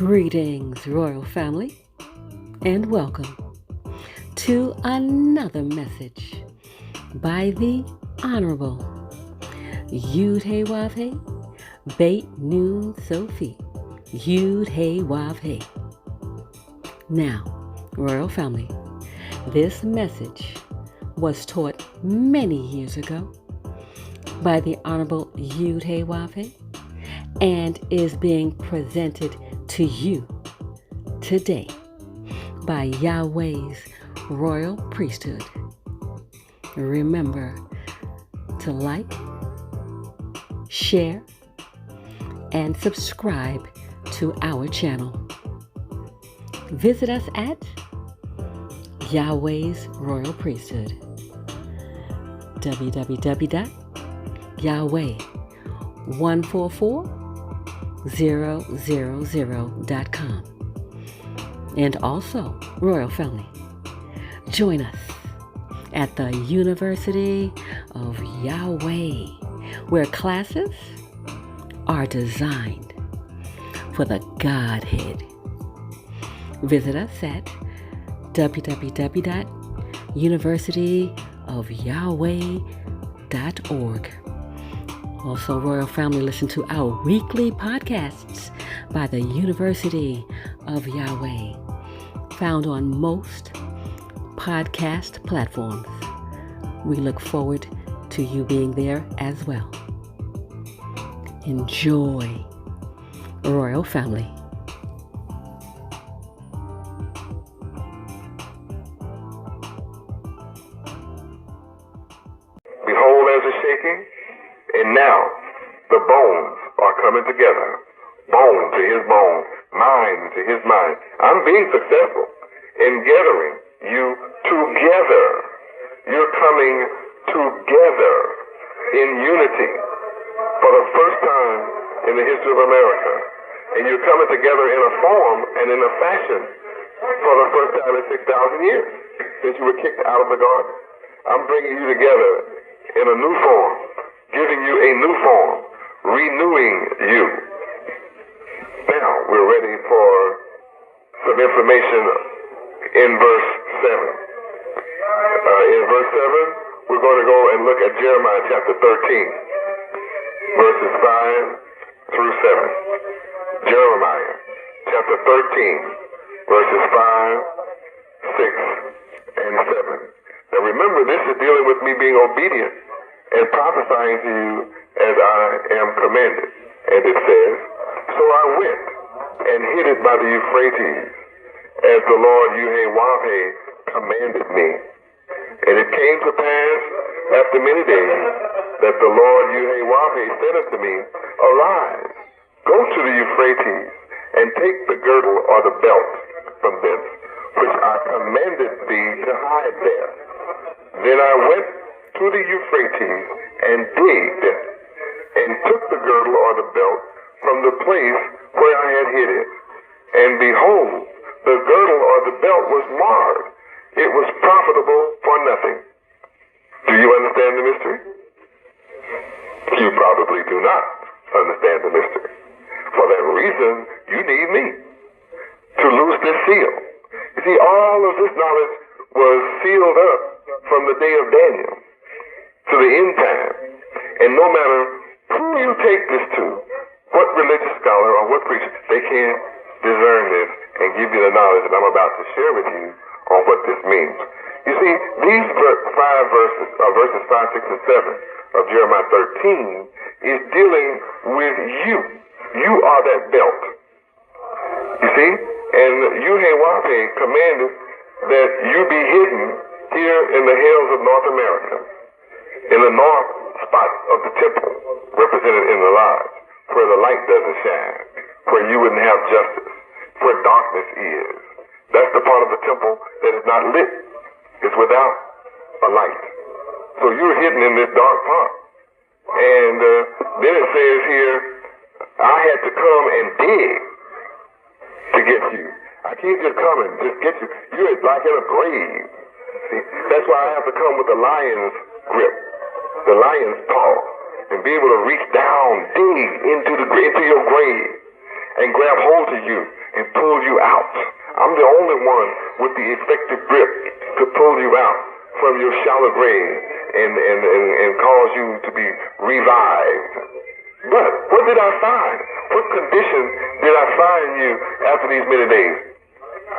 Greetings, royal family, and welcome to another message by the Honorable Yahweh Beit Nun Sophie Yahweh. Now, royal family, this message was taught many years ago by the Honorable Yahweh and is being presented to you today by Yahweh's royal priesthood. Remember to like, share, and subscribe to our channel. Visit us at Yahweh's royal priesthood, www.yahweh144000.com. And also, royal family, join us at the University of Yahweh, where classes are designed for the Godhead. Visit us at www.universityofyahweh.org. Also, royal family, listen to our weekly podcasts by the University of Yahweh, found on most podcast platforms. We look forward to you being there as well. Enjoy, royal family. Behold, as a shaking, and now the bones are coming together. Bone to his bone, mind to his mind. I'm being successful in gathering you together. You're coming together in unity for the first time in the history of America. And you're coming together in a form and in a fashion for the first time in 6,000 years since you were kicked out of the garden. I'm bringing you together in a new form, giving you a new form, renewing you. Now we're ready for some information in verse 7. In verse 7, we're going to go and look at Jeremiah chapter 13, verses 5 through 7. Jeremiah chapter 13, verses 5, 6, and 7. Now remember, this is dealing with me being obedient and prophesying to you as I am commanded. And it says, so I went and hid it by the Euphrates, as the Lord Yahweh commanded me. And it came to pass after many days that the Lord Yahweh said unto me, arise, go to the Euphrates, and take the girdle or the belt from thence, which I commanded thee to hide there. Then I went to the Euphrates and digged and took the girdle or the belt from the place where I had hid it. And behold, the girdle or the belt was marred. It was profitable for nothing. Do you understand the mystery? You probably do not understand the mystery. For that reason, you need me to loose this seal. You see, all of this knowledge was sealed up from the day of Daniel to the end time. And no matter who you take this to, what religious scholar or what preacher, they can't discern this and give you the knowledge that I'm about to share with you on what this means. You see, these verses 5, 6, and 7 of Jeremiah 13 is dealing with you. You are that belt. You see? And Yahweh commanded that you be hidden here in the hills of North America, in the north spot of the temple, represented in the lodge, where the light doesn't shine, where you wouldn't have justice, where darkness is. That's the part of the temple that is not lit. It's without a light. So you're hidden in this dark part. And then it says here, I had to come and dig to get you. I can't just come and just get you. You're like in a grave. See, that's why I have to come with the lion's grip, the lion's paw, and be able to reach down, dig into your grave, and grab hold of you and pull you out. I'm the only one with the effective grip to pull you out from your shallow grave and cause you to be revived. But what did I find? What condition did I find you after these many days?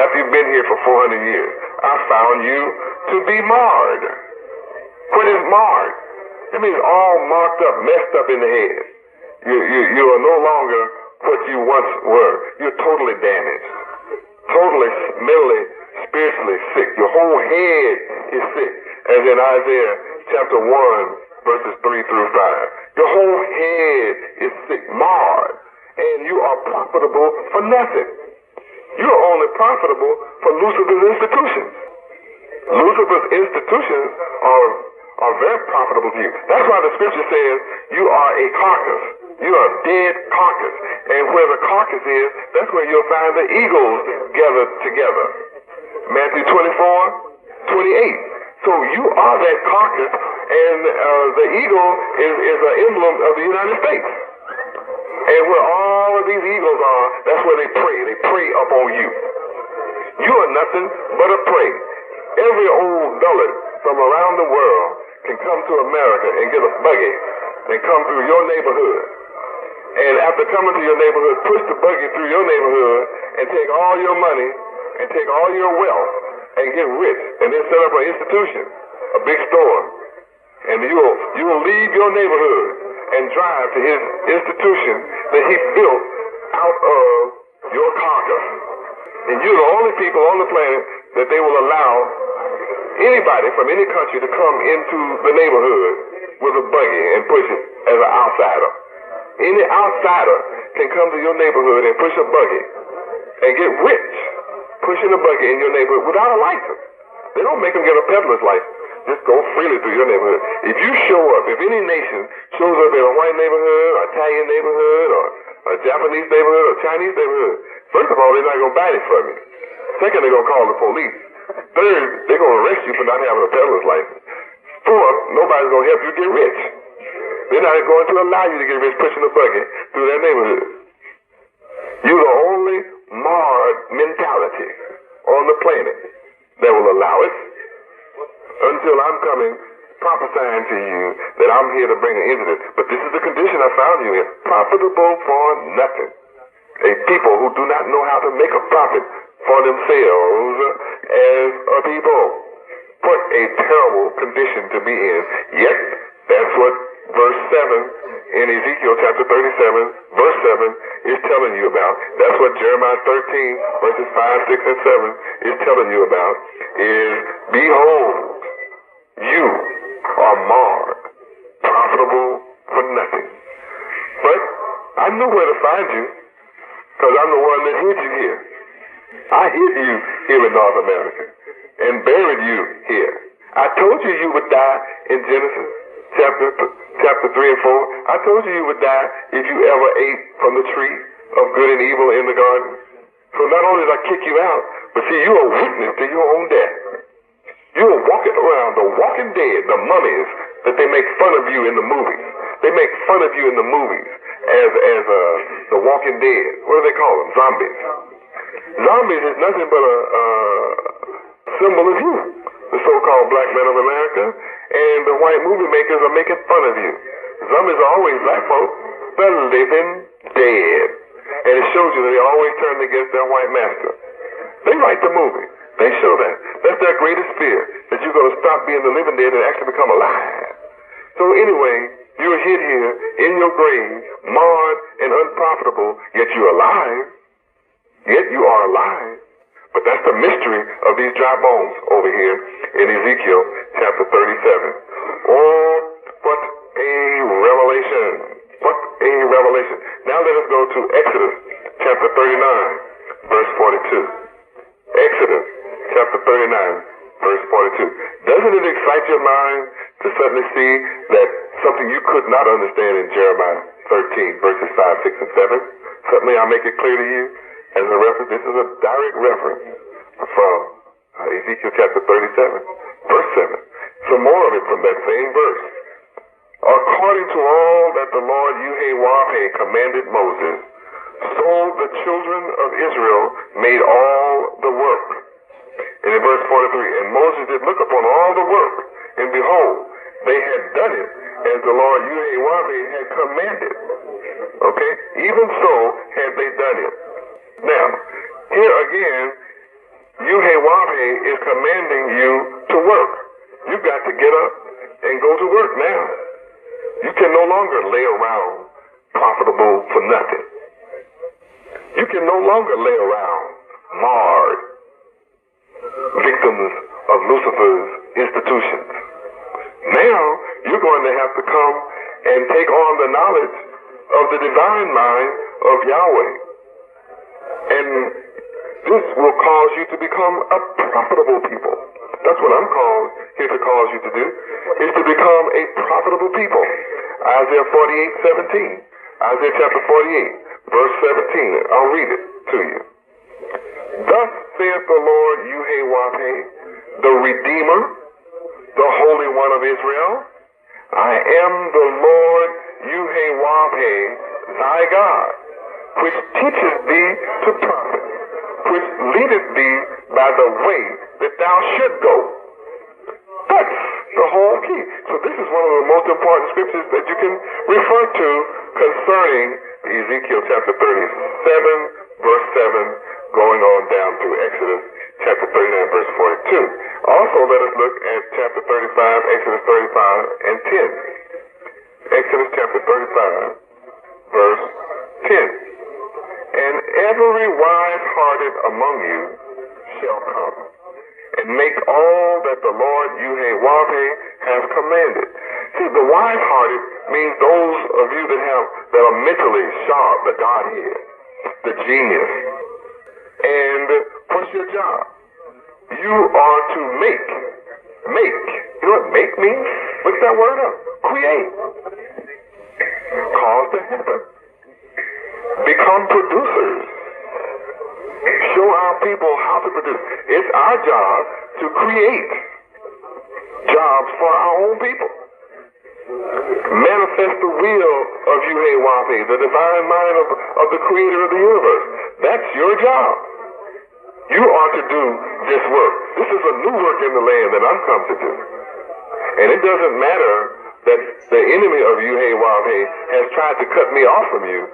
After you've been here for 400 years, I found you to be marred. What is marred? It means all marked up, messed up in the head. You are no longer what you once were. You're totally damaged, totally mentally, spiritually sick. Your whole head is sick, as in Isaiah chapter 1, verses 3 through 5. Your whole head is sick, marred, and you are profitable for nothing. You're only profitable for Lucifer's institutions. Lucifer's institutions are very profitable to you. That's why the scripture says you are a carcass. You are a dead carcass. And where the carcass is, that's where you'll find the eagles gathered together. Matthew 24:28. So you are that carcass, and the eagle is an emblem of the United States. And where all of these eagles are, that's where they prey. They prey upon you. You are nothing but a prey. Every old dullet from around the world can come to America and get a buggy and come through your neighborhood. And after coming to your neighborhood, push the buggy through your neighborhood and take all your money and take all your wealth and get rich, and then set up an institution, a big store. And you will leave your neighborhood and drive to his institution that he built out of your carcass. And you're the only people on the planet that they will allow anybody from any country to come into the neighborhood with a buggy and push it as an outsider. Any outsider can come to your neighborhood and push a buggy and get rich pushing a buggy in your neighborhood without a license. They don't make them get a peddler's license. Just go freely through your neighborhood. If you show up, if any nation shows up in a white neighborhood, or Italian neighborhood, or a Japanese neighborhood, or Chinese neighborhood, first of all, they're not going to buy it from you. Second, they're going to call the police. Third, they're going to arrest you for not having a peddler's license. Fourth, nobody's going to help you get rich. They're not going to allow you to get rich pushing a buggy through their neighborhood. You're the only marred mentality on the planet that will allow it, until I'm coming prophesying to you that I'm here to bring an end to this. But this is the condition I found you in. Profitable for nothing. A people who do not know how to make a profit for themselves as a people. What a terrible condition to be in. Yet, that's what verse 7 in Ezekiel chapter 37, verse 7 is telling you about. That's what Jeremiah 13, verses 5, 6, and 7 is telling you about. Is, behold, you are marred, profitable for nothing. But I know where to find you, because I'm the one that hid you here. I hid you here in North America and buried you here. I told you you would die in Genesis chapter 3 and 4. I told you you would die if you ever ate from the tree of good and evil in the garden. So not only did I kick you out, but see, you're a witness to your own death. You're walking around, the walking dead, the mummies that they make fun of you in the movies. They make fun of you in the movies as the walking dead. What do they call them? Zombies. Zombies is nothing but a symbol of you, the so-called black men of America, and the white movie makers are making fun of you. Zombies are always black folk. They're living dead. And it shows you that they always turn against their white master. They write the movie. They show that. That's their greatest fear, that you're going to stop being the living dead and actually become alive. So anyway, you're hid here in your grave, marred and unprofitable, yet you're alive. Yet you are alive. But that's the mystery of these dry bones over here in Ezekiel chapter 37. Oh, what a revelation. What a revelation. Now let us go to Exodus chapter 39, verse 42. Exodus chapter 39, verse 42. Doesn't it excite your mind to suddenly see that something you could not understand in Jeremiah 13, verses 5, 6, and 7? Suddenly I'll make it clear to you as a reference. This is a direct reference from Ezekiel chapter 37, verse 7. Some more of it from that same verse. According to all that the Lord Yahweh commanded Moses, So the children of Israel made all the work. And in verse 43, and Moses did look upon all the work, and behold, they had done it as the Lord Yahweh had commanded. Okay? Even so had they done it. Now, here again, Yahweh is commanding you to work. You've got to get up and go to work now. You can no longer lay around profitable for nothing. You can no longer lay around marred, victims of Lucifer's institutions. Now, you're going to have to come and take on the knowledge of the divine mind of Yahweh. And this will cause you to become a profitable people. That's what I'm here to cause you to do, is to become a profitable people. Isaiah 48:17. Isaiah chapter 48, verse 17. I'll read it to you. Thus saith the Lord Yahweh, the Redeemer, the Holy One of Israel. I am the Lord Yahweh, thy God, which teacheth thee to profit, which leadeth thee by the way that thou should go. That's the whole key. So this is one of the most important scriptures that you can refer to concerning Ezekiel chapter 37, verse 7, going on down through Exodus chapter 39, verse 42. Also, let us look at chapter 35, Exodus 35 and 10. Exodus chapter 35, verse 10. And every wise-hearted among you shall come, and make all that the Lord Yahweh has commanded. See, the wise-hearted means those of you that are mentally sharp, the Godhead, the genius. And what's your job? You are to make. You know what make means? Look that word up. Create. Cause to happen. Become producers. Show our people how to produce. It's our job to create jobs for our own people. Manifest the will of Yahweh, the divine mind of the creator of the universe. That's your job. You are to do this work. This is a new work in the land that I'm come to do. And it doesn't matter that the enemy of Yahweh has tried to cut me off from you.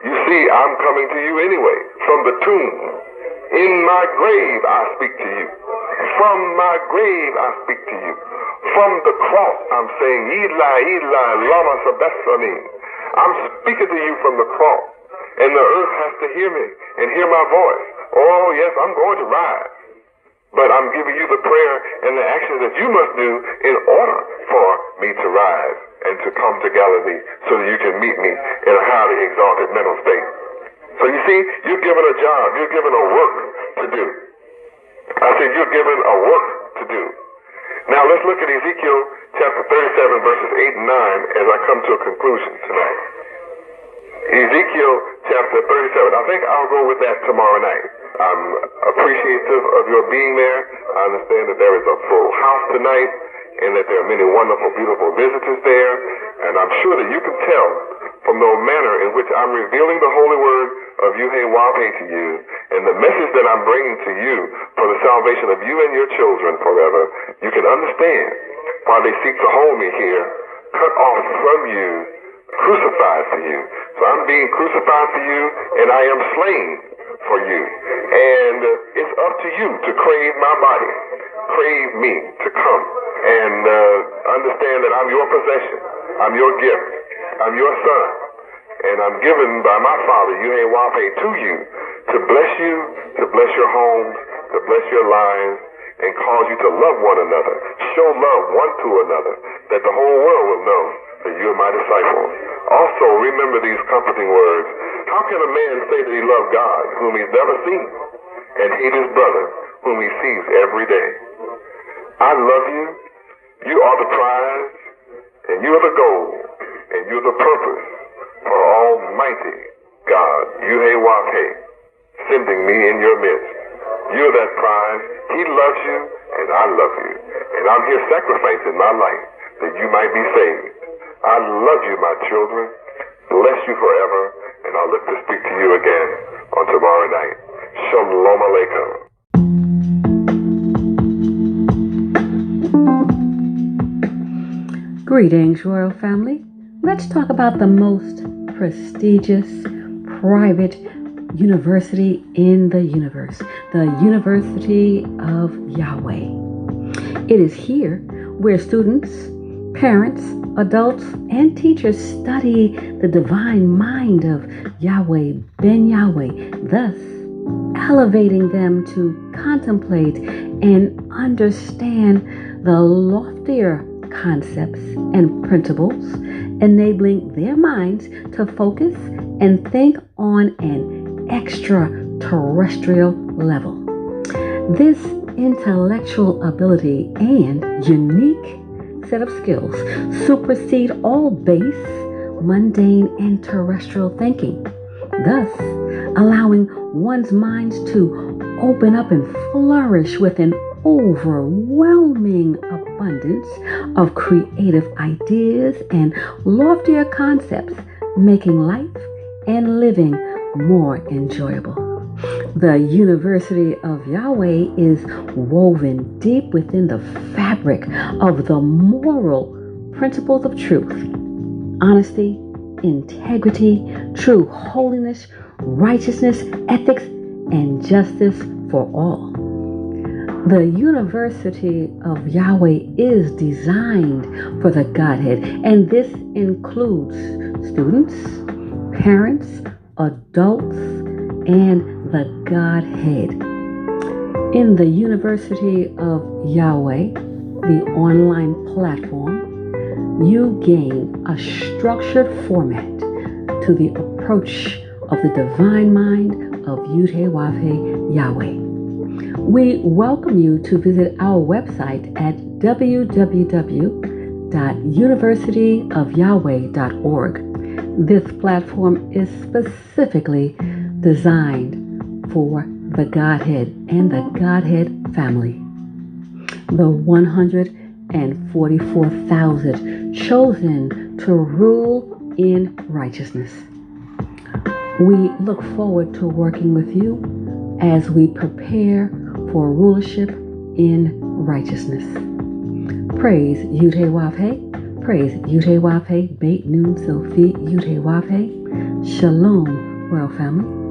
You see, I'm coming to you anyway, from the tomb. In my grave, I speak to you. From my grave, I speak to you. From the cross, I'm saying, Eli, Eli, lama sabachthani. I'm speaking to you from the cross. And the earth has to hear me and hear my voice. Oh, yes, I'm going to rise. But I'm giving you the prayer and the actions that you must do in order for me to rise and to come to Galilee so that you can meet me in a highly exalted mental state. So you see, you're given a job. You're given a work to do. I said you're given a work to do. Now let's look at Ezekiel chapter 37, verses 8 and 9 as I come to a conclusion tonight. Ezekiel chapter 37. I think I'll go with that tomorrow night. I'm appreciative of your being there. I understand that there is a full house tonight and that there are many wonderful, beautiful visitors there. And I'm sure that you can tell from the manner in which I'm revealing the holy word of Yahweh to you and the message that I'm bringing to you for the salvation of you and your children forever. You can understand why they seek to hold me here, cut off from you, crucified for you. So I'm being crucified for you, and I am slain for you. And it's up to you to crave my body, crave me to come and understand that I'm your possession, I'm your gift, I'm your son, and I'm given by my Father, Yahweh, to you to bless your homes, to bless your lives, and cause you to love one another, show love one to another, that the whole world will know that you are my disciples. Also, remember these comforting words. How can a man say that he loves God, whom he's never seen, and hate his brother, whom he sees every day? I love you. You are the prize, and you are the goal, and you're the purpose for Almighty God, Yahweh, sending me in your midst. You're that prize. He loves you, and I love you. And I'm here sacrificing my life that you might be saved. I love you, my children. Bless you forever, and and I look to speak to you again on tomorrow night. Shalom Aleichem. Greetings, royal family. Let's talk about the most prestigious private university in the universe, the University of Yahweh. It is here where students, parents, adults, and teachers study the divine mind of Yahweh Ben Yahweh, thus elevating them to contemplate and understand the loftier concepts and principles, enabling their minds to focus and think on an extraterrestrial level. This intellectual ability and unique set of skills supersede all base, mundane, and terrestrial thinking, thus allowing one's minds to open up and flourish with an overwhelming abundance of creative ideas and loftier concepts, making life and living more enjoyable. The University of Yahweh is woven deep within the fabric of the moral principles of truth, honesty, integrity, true holiness, righteousness, ethics, and justice for all. The University of Yahweh is designed for the Godhead, and this includes students, parents, adults, and the Godhead. In the University of Yahweh, the online platform, you gain a structured format to the approach of the divine mind of Yahweh Yahweh. We welcome you to visit our website at www.universityofyahweh.org. This platform is specifically designed for the Godhead and the Godhead family. The 144,000 chosen to rule in righteousness. We look forward to working with you as we prepare for rulership in righteousness. Praise Yahweh, praise Yahweh, Beit Nun Sophie Yahweh. Shalom, royal family.